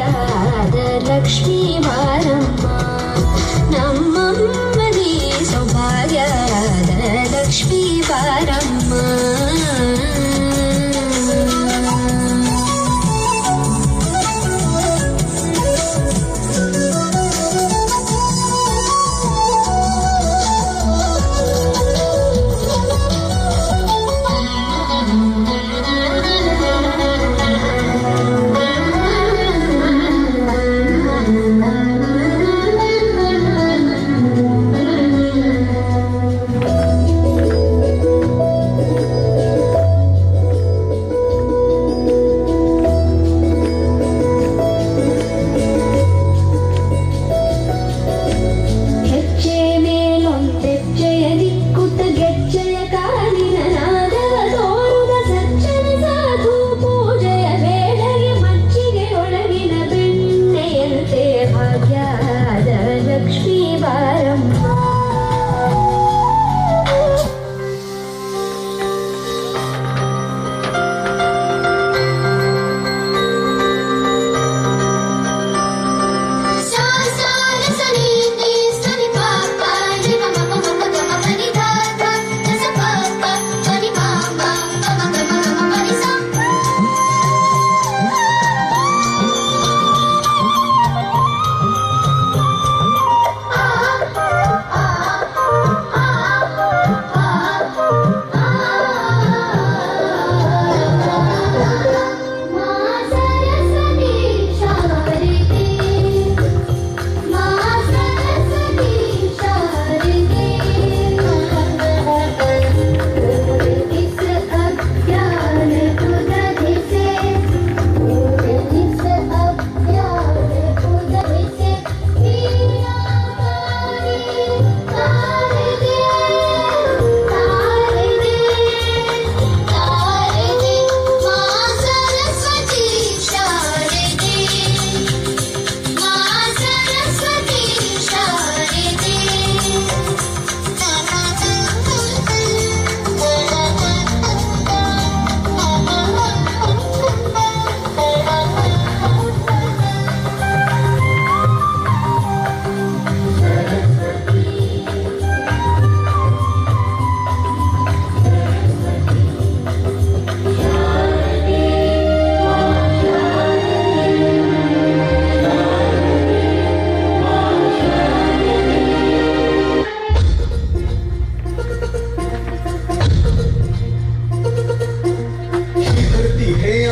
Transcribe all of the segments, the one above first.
ಸೌಭಾಗ್ಯದ ಲಕ್ಷ್ಮೀ ಬಾರಮ್ಮ ನಮ್ಮಮ್ಮನಿ ಸೌಭಾಗ್ಯದ ಲಕ್ಷ್ಮೀ ಬಾರಮ್ಮ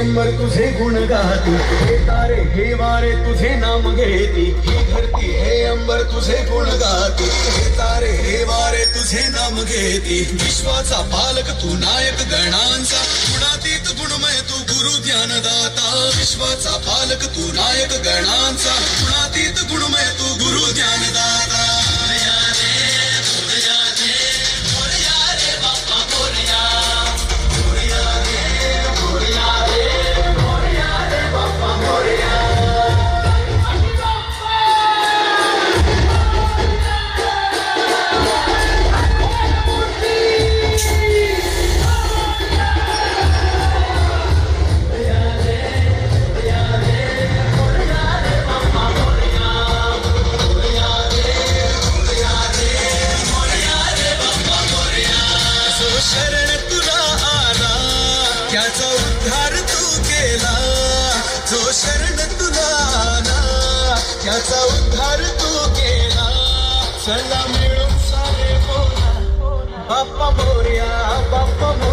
अंबर तुझे गुण गाती, हे तारे हे वारे तुझे नाम घेती. ही धरती हे अंबर तुझे गुण गाती, हे तारे हे वारे तुझे नाम घेती. विश्वाचा पालक तू नायक गणांचा, गुणातीत गुणमय तू गुरु ज्ञानदाता. विश्वाचा पालक तू नायक गणांचा, गुणातीत गुणमय तू गुरु ज्ञानदाता. त्याचा उद्धार तू केला, जो शरण तुला आला, त्याचा उद्धार तू केला. चला मिळून सारे बोला, बाप्पा मोरया, बाप्पा मोरया.